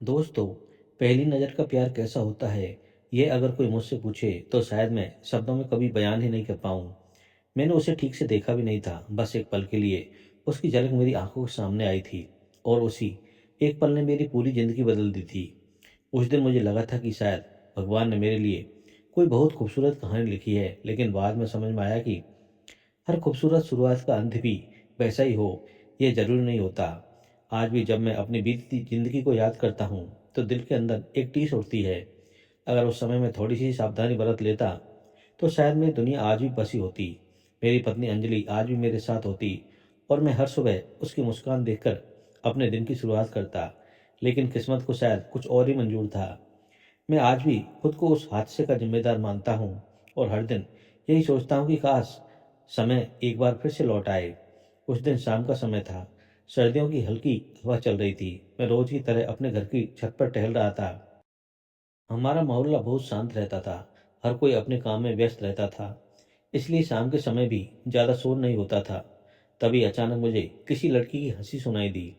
दोस्तों, पहली नज़र का प्यार कैसा होता है, ये अगर कोई मुझसे पूछे तो शायद मैं शब्दों में कभी बयान ही नहीं कर पाऊँ। मैंने उसे ठीक से देखा भी नहीं था, बस एक पल के लिए उसकी झलक मेरी आंखों के सामने आई थी और उसी एक पल ने मेरी पूरी ज़िंदगी बदल दी थी। उस दिन मुझे लगा था कि शायद भगवान ने मेरे लिए कोई बहुत खूबसूरत कहानी लिखी है, लेकिन बाद में समझ में आया कि हर खूबसूरत शुरुआत का अंत भी वैसा ही हो, ये ज़रूरी नहीं होता। आज भी जब मैं अपनी बीतती ज़िंदगी को याद करता हूँ, तो दिल के अंदर एक टीस उठती है। अगर उस समय मैं थोड़ी सी सावधानी बरत लेता, तो शायद मेरी दुनिया आज भी बसी होती। मेरी पत्नी अंजलि आज भी मेरे साथ होती और मैं हर सुबह उसकी मुस्कान देखकर अपने दिन की शुरुआत करता। लेकिन किस्मत को शायद कुछ और ही मंजूर था। मैं आज भी खुद को उस हादसे का जिम्मेदार मानता हूँ और हर दिन यही सोचता हूँ कि काश समय एक बार फिर से लौट आए। उस दिन शाम का समय था। सर्दियों की हल्की हवा चल रही थी। मैं रोज की तरह अपने घर की छत पर टहल रहा था। हमारा मोहल्ला बहुत शांत रहता था। हर कोई अपने काम में व्यस्त रहता था, इसलिए शाम के समय भी ज़्यादा शोर नहीं होता था। तभी अचानक मुझे किसी लड़की की हंसी सुनाई दी।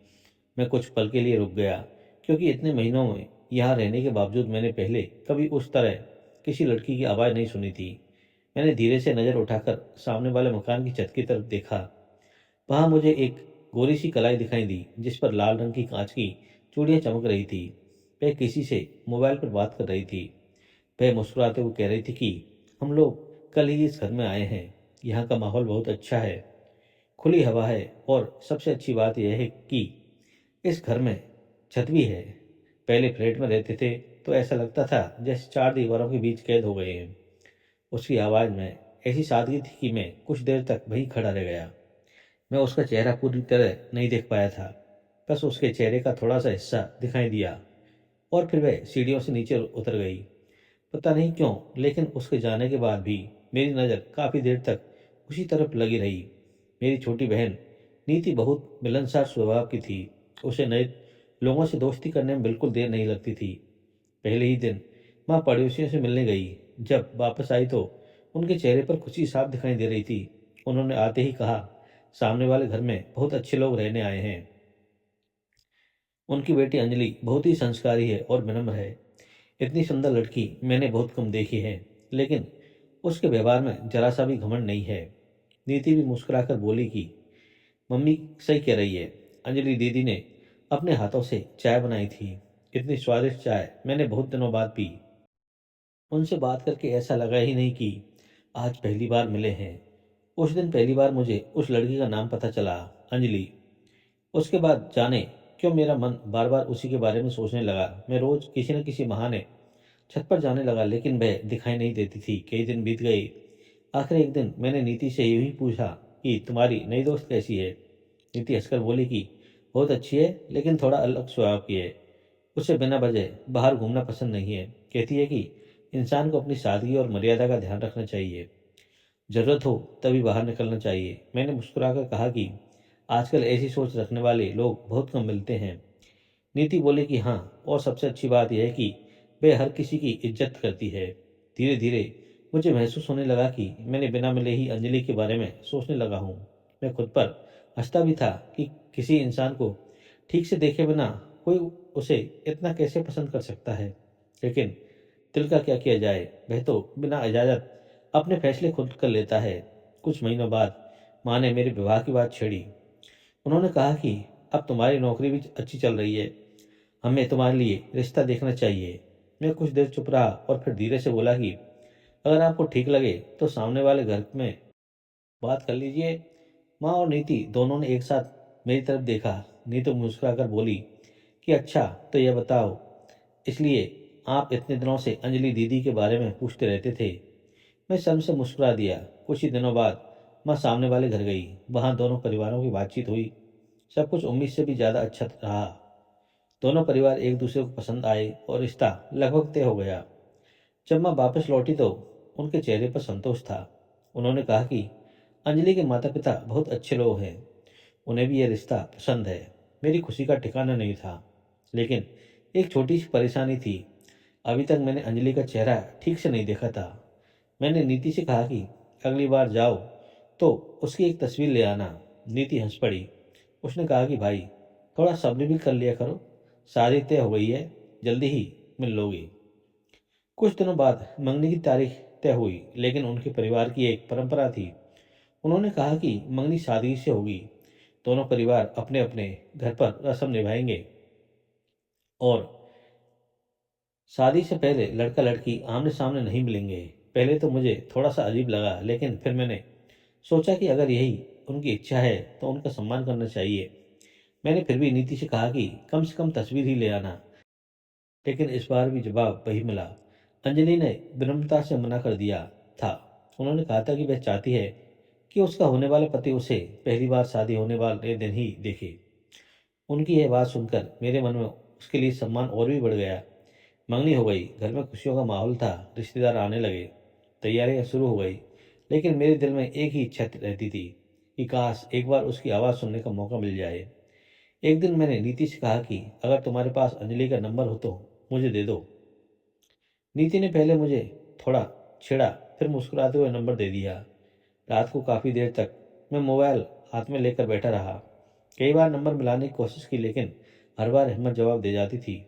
मैं कुछ पल के लिए रुक गया, क्योंकि इतने महीनों में यहाँ रहने के बावजूद मैंने पहले कभी उस तरह किसी लड़की की आवाज़ नहीं सुनी थी। मैंने धीरे से नज़र उठाकर सामने वाले मकान की छत की तरफ देखा। वहां मुझे एक गोरी सी कलाई दिखाई दी, जिस पर लाल रंग की कांच की चूड़ियां चमक रही थी। वह किसी से मोबाइल पर बात कर रही थी। वह मुस्कुराते हुए कह रही थी कि हम लोग कल ही इस घर में आए हैं। यहाँ का माहौल बहुत अच्छा है, खुली हवा है और सबसे अच्छी बात यह है कि इस घर में छत भी है। पहले फ्लैट में रहते थे तो ऐसा लगता था जैसे चार दीवारों के बीच कैद हो गए हैं। उसकी आवाज़ में ऐसी सादगी थी कि मैं कुछ देर तक वहीं खड़ा रह गया। मैं उसका चेहरा पूरी तरह नहीं देख पाया था, बस उसके चेहरे का थोड़ा सा हिस्सा दिखाई दिया और फिर वह सीढ़ियों से नीचे उतर गई। पता नहीं क्यों, लेकिन उसके जाने के बाद भी मेरी नज़र काफ़ी देर तक उसी तरफ लगी रही। मेरी छोटी बहन नीति बहुत मिलनसार स्वभाव की थी। उसे नए लोगों से दोस्ती करने में बिल्कुल देर नहीं लगती थी। पहले ही दिन माँ पड़ोसियों से मिलने गई। जब वापस आई तो उनके चेहरे पर खुशी साफ दिखाई दे रही थी। उन्होंने आते ही कहा, सामने वाले घर में बहुत अच्छे लोग रहने आए हैं। उनकी बेटी अंजलि बहुत ही संस्कारी है और विनम्र है। इतनी सुंदर लड़की मैंने बहुत कम देखी है, लेकिन उसके व्यवहार में जरा सा भी घमंड नहीं है। नीति भी मुस्कुराकर बोली कि मम्मी सही कह रही है। अंजलि दीदी ने अपने हाथों से चाय बनाई थी। इतनी स्वादिष्ट चाय मैंने बहुत दिनों बाद पी। उनसे बात करके ऐसा लगा ही नहीं कि आज पहली बार मिले हैं। उस दिन पहली बार मुझे उस लड़की का नाम पता चला, अंजलि। उसके बाद जाने क्यों मेरा मन बार बार उसी के बारे में सोचने लगा। मैं रोज किसी न किसी बहाने छत पर जाने लगा, लेकिन वह दिखाई नहीं देती थी। कई दिन बीत गए। आखिर एक दिन मैंने नीति से यूं ही पूछा कि तुम्हारी नई दोस्त कैसी है। नीति हंसकर बोली कि बहुत अच्छी है, लेकिन थोड़ा अलग स्वभाव की है। उसे बिना वजह बाहर घूमना पसंद नहीं है। कहती है कि इंसान को अपनी सादगी और मर्यादा का ध्यान रखना चाहिए। जरूरत हो तभी बाहर निकलना चाहिए। मैंने मुस्कुराकर कहा कि आजकल ऐसी सोच रखने वाले लोग बहुत कम मिलते हैं। नीति बोले कि हाँ, और सबसे अच्छी बात यह है कि वे हर किसी की इज्जत करती है। धीरे धीरे मुझे महसूस होने लगा कि मैंने बिना मिले ही अंजलि के बारे में सोचने लगा हूँ। मैं खुद पर हंसता भी था कि किसी इंसान को ठीक से देखे बिना कोई उसे इतना कैसे पसंद कर सकता है। लेकिन दिल का क्या किया जाए, वह तो बिना इजाज़त अपने फैसले खुद कर लेता है। कुछ महीनों बाद माँ ने मेरे विवाह की बात छेड़ी। उन्होंने कहा कि अब तुम्हारी नौकरी भी अच्छी चल रही है, हमें तुम्हारे लिए रिश्ता देखना चाहिए। मैं कुछ देर चुप रहा और फिर धीरे से बोला कि अगर आपको ठीक लगे तो सामने वाले घर में बात कर लीजिए। माँ और नीति दोनों ने एक साथ मेरी तरफ देखा। नीति मुस्कुराकर बोली कि अच्छा, तो यह बताओ, इसलिए आप इतने दिनों से अंजलि दीदी के बारे में पूछते रहते थे। मैं शर्म से मुस्कुरा दिया। कुछ ही दिनों बाद माँ सामने वाले घर गई। वहां दोनों परिवारों की बातचीत हुई। सब कुछ उम्मीद से भी ज्यादा अच्छा रहा। दोनों परिवार एक दूसरे को पसंद आए और रिश्ता लगभग तय हो गया। जब माँ वापस लौटी तो उनके चेहरे पर संतोष था। उन्होंने कहा कि अंजलि के माता पिता बहुत अच्छे लोग हैं, उन्हें भी यह रिश्ता पसंद है। मेरी खुशी का ठिकाना नहीं था, लेकिन एक छोटी सी परेशानी थी। अभी तक मैंने अंजलि का चेहरा ठीक से नहीं देखा था। मैंने नीति से कहा कि अगली बार जाओ तो उसकी एक तस्वीर ले आना। नीति हंस पड़ी। उसने कहा कि भाई, थोड़ा सब्र भी कर लिया करो। शादी तय हो गई है, जल्दी ही मिल लोगे। कुछ दिनों बाद मंगनी की तारीख तय हुई, लेकिन उनके परिवार की एक परंपरा थी। उन्होंने कहा कि मंगनी सादगी से होगी, दोनों परिवार अपने अपने घर पर रस्म निभाएंगे और शादी से पहले लड़का लड़की आमने सामने नहीं मिलेंगे। पहले तो मुझे थोड़ा सा अजीब लगा, लेकिन फिर मैंने सोचा कि अगर यही उनकी इच्छा है तो उनका सम्मान करना चाहिए। मैंने फिर भी नीति से कहा कि कम से कम तस्वीर ही ले आना, लेकिन इस बार भी जवाब वही मिला। अंजलि ने विनम्रता से मना कर दिया था। उन्होंने कहा था कि वह चाहती है कि उसका होने वाला पति उसे पहली बार शादी होने वाले दिन ही देखे। उनकी यह बात सुनकर मेरे मन में उसके लिए सम्मान और भी बढ़ गया। मंगनी हो गई, घर में खुशियों का माहौल था, रिश्तेदार आने लगे, तैयारियां शुरू हो गई। लेकिन मेरे दिल में एक ही इच्छा रहती थी कि काश एक बार उसकी आवाज़ सुनने का मौका मिल जाए। एक दिन मैंने नीति से कहा कि अगर तुम्हारे पास अंजलि का नंबर हो तो मुझे दे दो। नीति ने पहले मुझे थोड़ा छेड़ा, फिर मुस्कुराते हुए नंबर दे दिया। रात को काफ़ी देर तक मैं मोबाइल हाथ में लेकर बैठा रहा। कई बार नंबर मिलाने की कोशिश की, लेकिन हर बार हिम्मत जवाब दे जाती थी।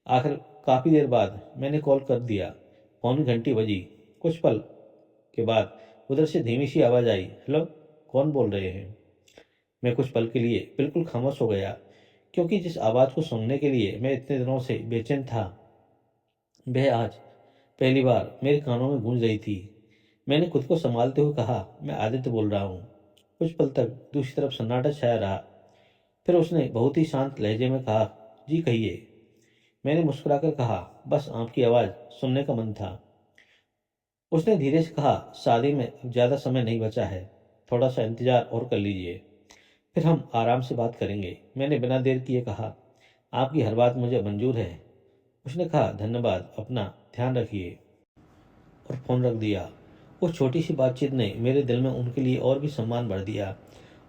आखिर काफ़ी देर बाद मैंने कॉल कर दिया। फ़ोन की घंटी बजी। कुछ पल के बाद उधर से धीमी सी आवाज़ आई, हेलो, कौन बोल रहे हैं? मैं कुछ पल के लिए बिल्कुल खामोश हो गया, क्योंकि जिस आवाज़ को सुनने के लिए मैं इतने दिनों से बेचैन था, वह आज पहली बार मेरे कानों में गूंज रही थी। मैंने खुद को संभालते हुए कहा, मैं आदित्य बोल रहा हूँ। कुछ पल तक दूसरी तरफ सन्नाटा छाया रहा। फिर उसने बहुत ही शांत लहजे में कहा, जी कहिए। मैंने मुस्कुराकर कहा, बस आपकी आवाज़ सुनने का मन था। उसने धीरे से कहा, शादी में अब ज़्यादा समय नहीं बचा है, थोड़ा सा इंतजार और कर लीजिए, फिर हम आराम से बात करेंगे। मैंने बिना देर किए कहा, आपकी हर बात मुझे मंजूर है। उसने कहा, धन्यवाद, अपना ध्यान रखिए, और फ़ोन रख दिया। उस छोटी सी बातचीत ने मेरे दिल में उनके लिए और भी सम्मान भर दिया।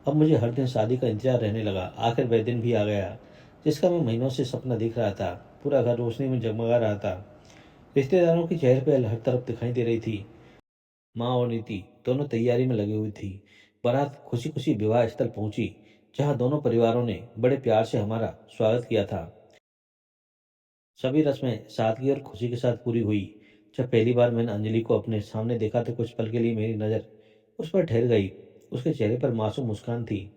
अब मुझे हर दिन शादी का इंतजार रहने लगा। आखिर वह दिन भी आ गया, जिसका मैं महीनों से सपना देख रहा था। पूरा घर रोशनी में जगमगा रहा था। रिश्तेदारों की चहल पहल हर तरफ दिखाई दे रही थी। माँ और नीति दोनों तैयारी में लगी हुई थी। बारात खुशी खुशी विवाह स्थल पहुंची, जहां दोनों परिवारों ने बड़े प्यार से हमारा स्वागत किया था। सभी रस्में सादगी और खुशी के साथ पूरी हुई। जब पहली बार मैंने अंजलि को अपने सामने देखा तो कुछ पल के लिए मेरी नज़र उस पर ठहर गई। उसके चेहरे पर मासूम मुस्कान थी,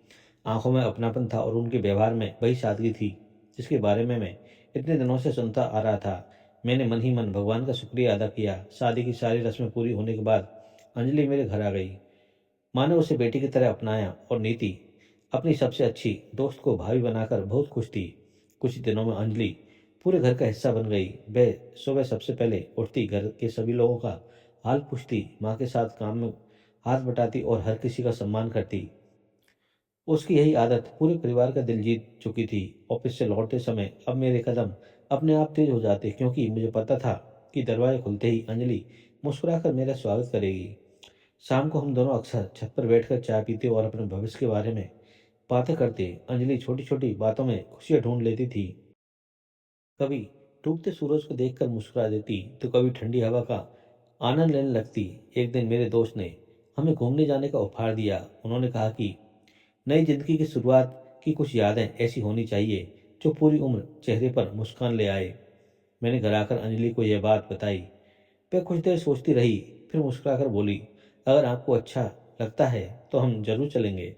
आंखों में अपनापन था और उनके व्यवहार में वही सादगी थी जिसके बारे में मैं इतने दिनों से सुनता आ रहा था। मैंने मन ही मन भगवान का शुक्रिया अदा किया। शादी की सारी रस्में पूरी होने के बाद अंजलि मेरे घर आ गई। माँ ने उसे बेटी की तरह अपनाया और नीति अपनी सबसे अच्छी दोस्त को भाभी बनाकर बहुत खुश थी। कुछ ही दिनों में अंजलि पूरे घर का हिस्सा बन गई। वह सुबह सबसे पहले उठती, घर के सभी लोगों का हाल पूछती, माँ के साथ काम में हाथ बटाती और हर किसी का सम्मान करती। उसकी यही आदत पूरे परिवार का दिल जीत चुकी थी। ऑफिस से लौटते समय अब मेरे कदम अपने आप तेज हो जाते, क्योंकि मुझे पता था कि दरवाजे खुलते ही अंजलि मुस्कुराकर मेरा स्वागत करेगी। शाम को हम दोनों अक्सर छत पर बैठकर चाय पीते और अपने भविष्य के बारे में बातें करते। अंजलि छोटी छोटी बातों में खुशियां ढूंढ लेती थी। कभी डूबते सूरज को देखकर मुस्कुरा देती, तो कभी ठंडी हवा का आनंद लेने लगती। एक दिन मेरे दोस्त ने हमें घूमने जाने का उपहार दिया। उन्होंने कहा कि नई जिंदगी की शुरुआत की कुछ यादें ऐसी होनी चाहिए जो पूरी उम्र चेहरे पर मुस्कान ले आए। मैंने घर आकर अंजलि को यह बात बताई। वह कुछ देर सोचती रही, फिर मुस्कुराकर बोली, अगर आपको अच्छा लगता है तो हम जरूर चलेंगे,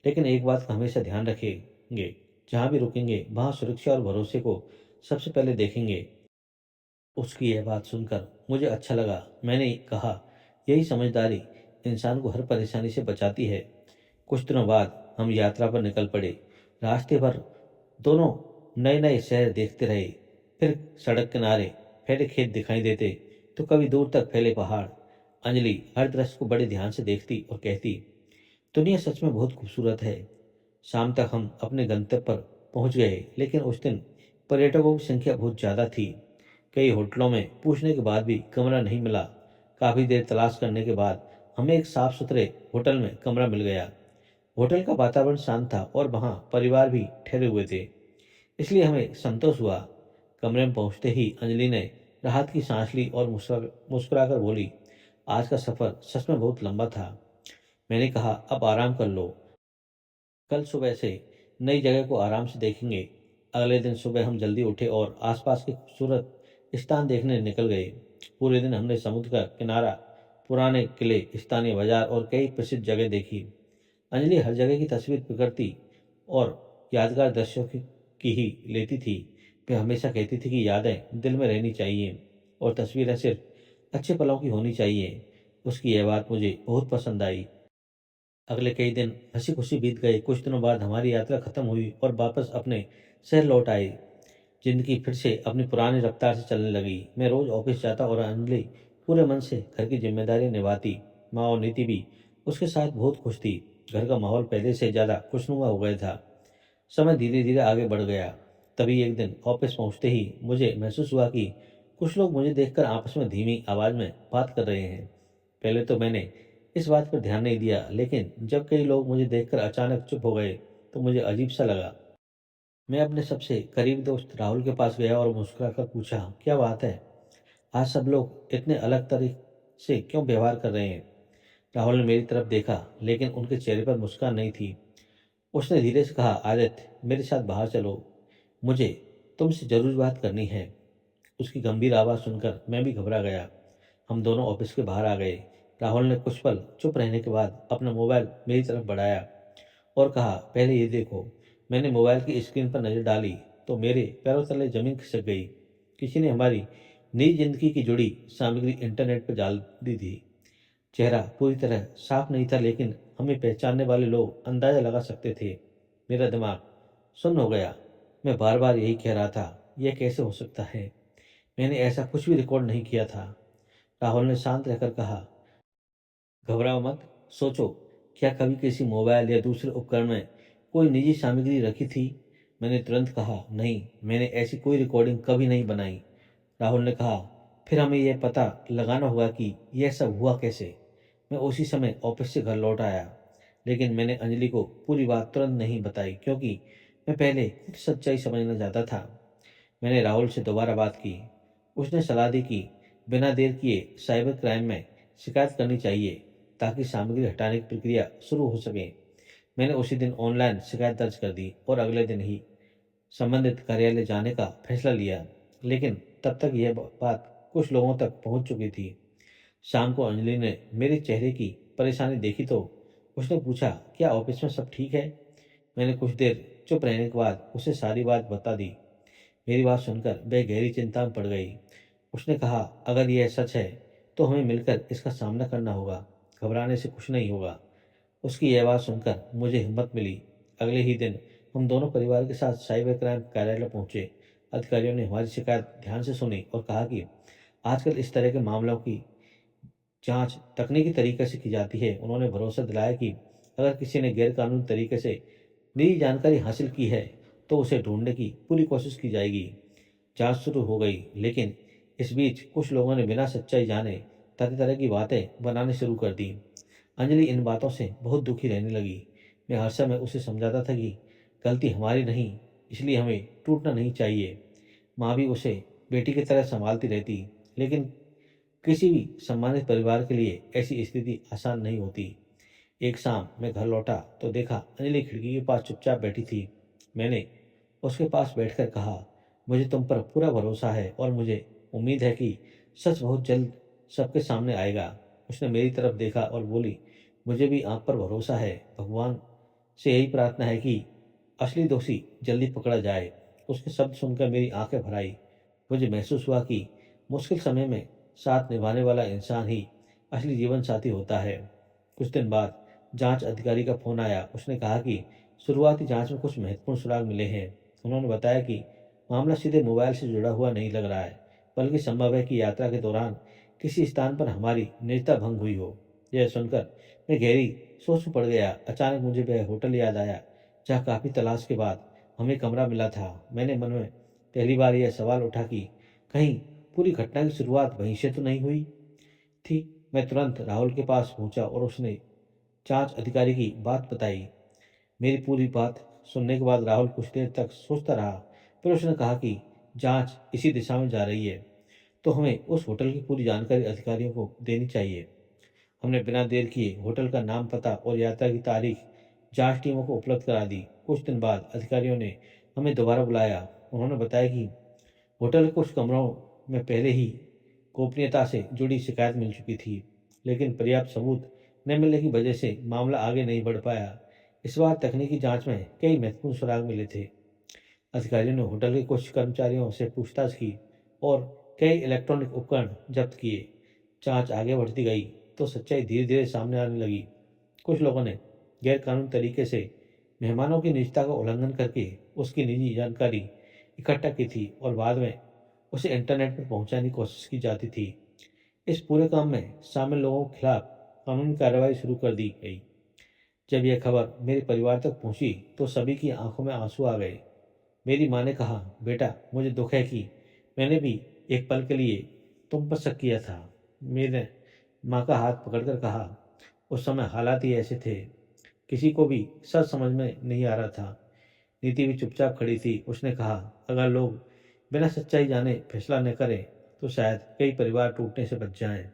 लेकिन एक बात का हमेशा ध्यान रखेंगे, जहाँ भी रुकेंगे वहाँ सुरक्षा और भरोसे को सबसे पहले देखेंगे। उसकी यह बात सुनकर मुझे अच्छा लगा। मैंने कहा, यही समझदारी इंसान को हर परेशानी से बचाती है। कुछ दिनों बाद हम यात्रा पर निकल पड़े। रास्ते भर दोनों नए नए शहर देखते रहे। फिर सड़क किनारे फैले खेत दिखाई देते, तो कभी दूर तक फैले पहाड़। अंजलि हर दृश्य को बड़े ध्यान से देखती और कहती, दुनिया सच में बहुत खूबसूरत है। शाम तक हम अपने गंतव्य पर पहुंच गए, लेकिन उस दिन पर्यटकों की संख्या बहुत ज़्यादा थी। कई होटलों में पूछने के बाद भी कमरा नहीं मिला। काफ़ी देर तलाश करने के बाद हमें एक साफ सुथरे होटल में कमरा मिल गया। होटल का वातावरण शांत था और वहाँ परिवार भी ठहरे हुए थे, इसलिए हमें संतोष हुआ। कमरे में पहुंचते ही अंजलि ने राहत की सांस ली और मुस्कुराकर बोली, आज का सफ़र सच में बहुत लंबा था। मैंने कहा, अब आराम कर लो, कल सुबह से नई जगह को आराम से देखेंगे। अगले दिन सुबह हम जल्दी उठे और आसपास के खूबसूरत स्थान देखने निकल गए। पूरे दिन हमने समुद्र का किनारा, पुराने किले, स्थानीय बाजार और कई प्रसिद्ध जगह देखी। अंजलि हर जगह की तस्वीर प्रकृति और यादगार दृश्यों की ही लेती थी। वह हमेशा कहती थी कि यादें दिल में रहनी चाहिए और तस्वीरें सिर्फ अच्छे पलों की होनी चाहिए। उसकी यह बात मुझे बहुत पसंद आई। अगले कई दिन हंसी खुशी बीत गए। कुछ दिनों बाद हमारी यात्रा खत्म हुई और वापस अपने शहर लौट आए। जिंदगी फिर से अपनी पुरानी रफ्तार से चलने लगी। मैं रोज ऑफिस जाता और अंजलि पूरे मन से घर की जिम्मेदारियां निभाती। माँ और नीति भी उसके साथ बहुत खुश थी। घर का माहौल पहले से ज्यादा खुशनुमा हो गया था। समय धीरे धीरे आगे बढ़ गया। तभी एक दिन ऑफिस पहुंचते ही मुझे महसूस हुआ कि कुछ लोग मुझे देखकर आपस में धीमी आवाज में बात कर रहे हैं। पहले तो मैंने इस बात पर ध्यान नहीं दिया, लेकिन जब कई लोग मुझे देखकर अचानक चुप हो गए तो मुझे अजीब सा लगा। मैं अपने सबसे करीब दोस्त राहुल के पास गया और मुस्कुराकर पूछा, क्या बात है? आज सब लोग इतने अलग तरीके से क्यों व्यवहार कर रहे हैं? राहुल ने मेरी तरफ देखा, लेकिन उनके चेहरे पर मुस्कान नहीं थी। उसने धीरे से कहा, आदित्य, मेरे साथ बाहर चलो, मुझे तुमसे जरूर बात करनी है। उसकी गंभीर आवाज़ सुनकर मैं भी घबरा गया। हम दोनों ऑफिस के बाहर आ गए। राहुल ने कुछ पल चुप रहने के बाद अपना मोबाइल मेरी तरफ बढ़ाया और कहा, पहले ये देखो। मैंने मोबाइल की स्क्रीन पर नज़र डाली तो मेरे पैरों तले जमीन खिसक गई। किसी ने हमारी नई जिंदगी की जुड़ी सामग्री इंटरनेट पर डाल दी थी। चेहरा पूरी तरह साफ नहीं था, लेकिन हमें पहचानने वाले लोग अंदाजा लगा सकते थे। मेरा दिमाग सुन्न हो गया। मैं बार बार यही कह रहा था, यह कैसे हो सकता है? मैंने ऐसा कुछ भी रिकॉर्ड नहीं किया था। राहुल ने शांत रहकर कहा, घबराओ मत, सोचो, क्या कभी किसी मोबाइल या दूसरे उपकरण में कोई निजी सामग्री रखी थी? मैंने तुरंत कहा, नहीं, मैंने ऐसी कोई रिकॉर्डिंग कभी नहीं बनाई। राहुल ने कहा, फिर हमें यह पता लगाना होगा कि यह सब हुआ कैसे। मैं उसी समय ऑफिस से घर लौट आया, लेकिन मैंने अंजलि को पूरी बात तुरंत नहीं बताई, क्योंकि मैं पहले खुद सच्चाई समझना चाहता था। मैंने राहुल से दोबारा बात की। उसने सलाह दी कि बिना देर किए साइबर क्राइम में शिकायत करनी चाहिए, ताकि सामग्री हटाने की प्रक्रिया शुरू हो सके। मैंने उसी दिन ऑनलाइन शिकायत दर्ज कर दी और अगले दिन ही संबंधित कार्यालय जाने का फैसला लिया। लेकिन तब तक यह बात कुछ लोगों तक पहुंच चुकी थी। शाम को अंजलि ने मेरे चेहरे की परेशानी देखी तो उसने पूछा, क्या ऑफिस में सब ठीक है? मैंने कुछ देर चुप रहने के बाद उसे सारी बात बता दी। मेरी बात सुनकर वह गहरी चिंता में पड़ गई। उसने कहा, अगर यह सच है तो हमें मिलकर इसका सामना करना होगा। घबराने से कुछ नहीं होगा। उसकी यह बात सुनकर मुझे हिम्मत मिली। अगले ही दिन हम दोनों परिवार के साथ साइबर क्राइम कार्यालय पहुंचे। अधिकारियों ने हमारी शिकायत ध्यान से सुनी और कहा कि आजकल इस तरह के मामलों की जांच तकनीकी तरीके से की जाती है। उन्होंने भरोसा दिलाया कि अगर किसी ने गैरकानूनी तरीके से निजी जानकारी हासिल की है तो उसे ढूंढने की पूरी कोशिश की जाएगी। जांच शुरू हो गई, लेकिन इस बीच कुछ लोगों ने बिना सच्चाई जाने तरह तरह की बातें बनानी शुरू कर दी। अंजलि इन बातों से बहुत दुखी रहने लगी। मैं हर समय उसे समझाता था कि गलती हमारी नहीं, इसलिए हमें टूटना नहीं चाहिए। माँ भी उसे बेटी की तरह संभालती रहती, लेकिन किसी भी सम्मानित परिवार के लिए ऐसी स्थिति आसान नहीं होती। एक शाम मैं घर लौटा तो देखा अंजलि खिड़की के पास चुपचाप बैठी थी। मैंने उसके पास बैठकर कहा, मुझे तुम पर पूरा भरोसा है और मुझे उम्मीद है कि सच बहुत जल्द सबके सामने आएगा। उसने मेरी तरफ देखा और बोली, मुझे भी आप पर भरोसा है। भगवान से यही प्रार्थना है कि असली दोषी जल्दी पकड़ा जाए। उसके शब्द सुनकर मेरी आंखें भर आई। मुझे महसूस हुआ कि मुश्किल समय में साथ निभाने वाला इंसान ही असली जीवन साथी होता है। कुछ दिन बाद जांच अधिकारी का फोन आया। उसने कहा कि शुरुआती जांच में कुछ महत्वपूर्ण सुराग मिले हैं। उन्होंने बताया कि मामला सीधे मोबाइल से जुड़ा हुआ नहीं लग रहा है, बल्कि संभव है कि यात्रा के दौरान किसी स्थान पर हमारी निजता भंग हुई हो। यह सुनकर मैं गहरी सोच में पड़ गया। अचानक मुझे वह होटल याद आया जहाँ काफी तलाश के बाद हमें कमरा मिला था। मैंने मन में पहली बार यह सवाल उठा कि कहीं पूरी घटना की शुरुआत वहीं से तो नहीं हुई थी। मैं तुरंत राहुल के पास पहुंचा और उसने जांच अधिकारी की बात बताई। मेरी पूरी बात सुनने के बाद राहुल कुछ देर तक सोचता रहा। फिर उसने कहा कि जांच इसी दिशा में जा रही है, तो हमें उस होटल की पूरी जानकारी अधिकारियों को देनी चाहिए। हमने बिना देर किए होटल का नाम, पता और यात्रा की तारीख जांच टीमों को उपलब्ध करा दी। कुछ दिन बाद अधिकारियों ने हमें दोबारा बुलाया। उन्होंने बताया कि होटल के कुछ कमरों में पहले ही गोपनीयता से जुड़ी शिकायत मिल चुकी थी, लेकिन पर्याप्त सबूत न मिलने की वजह से मामला आगे नहीं बढ़ पाया। इस बार तकनीकी जांच में कई महत्वपूर्ण सुराग मिले थे। अधिकारियों ने होटल के कुछ कर्मचारियों से पूछताछ की और कई इलेक्ट्रॉनिक उपकरण जब्त किए। जांच आगे बढ़ती गई तो सच्चाई धीरे धीरे सामने आने लगी। कुछ लोगों ने गैरकानूनी तरीके से मेहमानों की निजता का उल्लंघन करके उसकी निजी जानकारी इकट्ठा की थी और बाद में उसे इंटरनेट पर पहुंचाने की कोशिश की जाती थी। इस पूरे काम में शामिल लोगों के खिलाफ कानूनी कार्रवाई शुरू कर दी गई। जब यह खबर मेरे परिवार तक पहुंची तो सभी की आंखों में आंसू आ गए। मेरी माँ ने कहा, बेटा मुझे दुख है कि मैंने भी एक पल के लिए तुम पर शक किया था। मेरे माँ का हाथ पकड़कर कहा, उस समय हालात ही ऐसे थे, किसी को भी सच समझ में नहीं आ रहा था। नीति भी चुपचाप खड़ी थी। उसने कहा, अगर लोग बिना सच्चाई जाने फैसला न करें तो शायद कई परिवार टूटने से बच जाएं।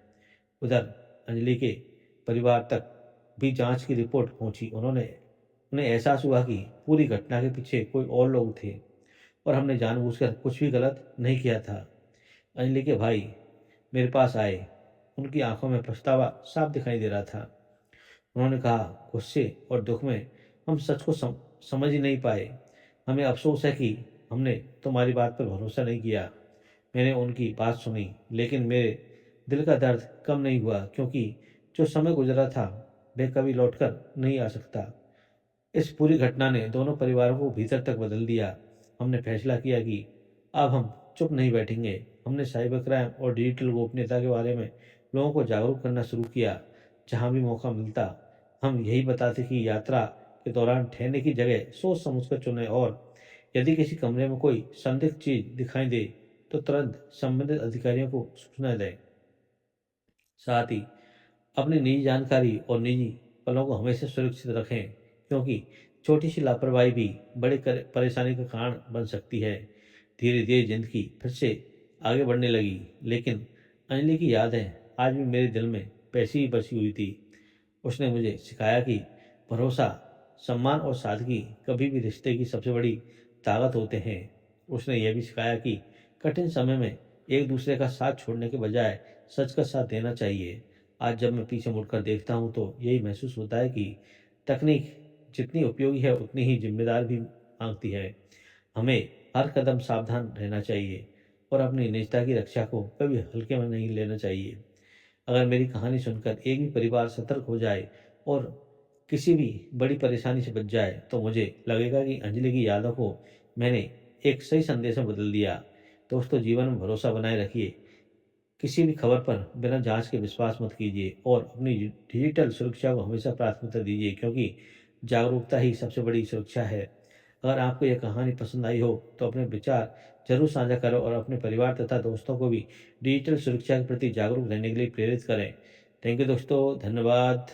उधर अंजलि के परिवार तक भी जांच की रिपोर्ट पहुंची। उन्हें एहसास हुआ कि पूरी घटना के पीछे कोई और लोग थे और हमने जानबूझकर कुछ भी गलत नहीं किया था। अंजलि के भाई मेरे पास आए। उनकी आंखों में पछतावा साफ दिखाई दे रहा था। उन्होंने कहा, गुस्से और दुख में हम सच को समझ ही नहीं पाए। हमें अफसोस है कि हमने तुम्हारी बात पर भरोसा नहीं किया। मैंने उनकी बात सुनी, लेकिन मेरे दिल का दर्द कम नहीं हुआ, क्योंकि जो समय गुजरा था वह कभी लौटकर नहीं आ सकता। इस पूरी घटना ने दोनों परिवारों को भीतर तक बदल दिया। हमने फैसला किया कि अब हम चुप नहीं बैठेंगे। हमने साइबर क्राइम और डिजिटल गोपनीयता के बारे में लोगों को जागरूक करना शुरू किया। जहां भी मौका मिलता, हम यही बताते कि यात्रा के दौरान ठहरने की जगह सोच समझकर चुनें और यदि किसी कमरे में कोई संदिग्ध चीज दिखाई दे तो तुरंत संबंधित अधिकारियों को सूचना दें। साथ ही अपनी निजी जानकारी और निजी पलों को हमेशा सुरक्षित रखें, क्योंकि छोटी सी लापरवाही भी बड़ी परेशानी का कारण बन सकती है। धीरे धीरे जिंदगी फिर से आगे बढ़ने लगी, लेकिन अंजलि की यादें आज भी मेरे दिल में वैसी ही बसी हुई थी। उसने मुझे सिखाया कि भरोसा, सम्मान और सादगी कभी भी रिश्ते की सबसे बड़ी ताकत होते हैं। उसने यह भी सिखाया कि कठिन समय में एक दूसरे का साथ छोड़ने के बजाय सच का साथ देना चाहिए। आज जब मैं पीछे मुड़कर देखता हूँ तो यही महसूस होता है कि तकनीक जितनी उपयोगी है उतनी ही जिम्मेदार भी मांगती है। हमें हर कदम सावधान रहना चाहिए और अपनी निजता की रक्षा को कभी हल्के में नहीं लेना चाहिए। अगर मेरी कहानी सुनकर एक भी परिवार सतर्क हो जाए और किसी भी बड़ी परेशानी से बच जाए तो मुझे लगेगा कि अंजलि की यादों को मैंने एक सही संदेश में बदल दिया। दोस्तों, जीवन में भरोसा बनाए रखिए। किसी भी खबर पर बिना जांच के विश्वास मत कीजिए और अपनी डिजिटल सुरक्षा को हमेशा प्राथमिकता दीजिए, क्योंकि जागरूकता ही सबसे बड़ी सुरक्षा है। अगर आपको यह कहानी पसंद आई हो तो अपने विचार जरूर साझा करो और अपने परिवार तथा दोस्तों को भी डिजिटल सुरक्षा के प्रति जागरूक रहने के लिए प्रेरित करें। थैंक यू दोस्तों, धन्यवाद।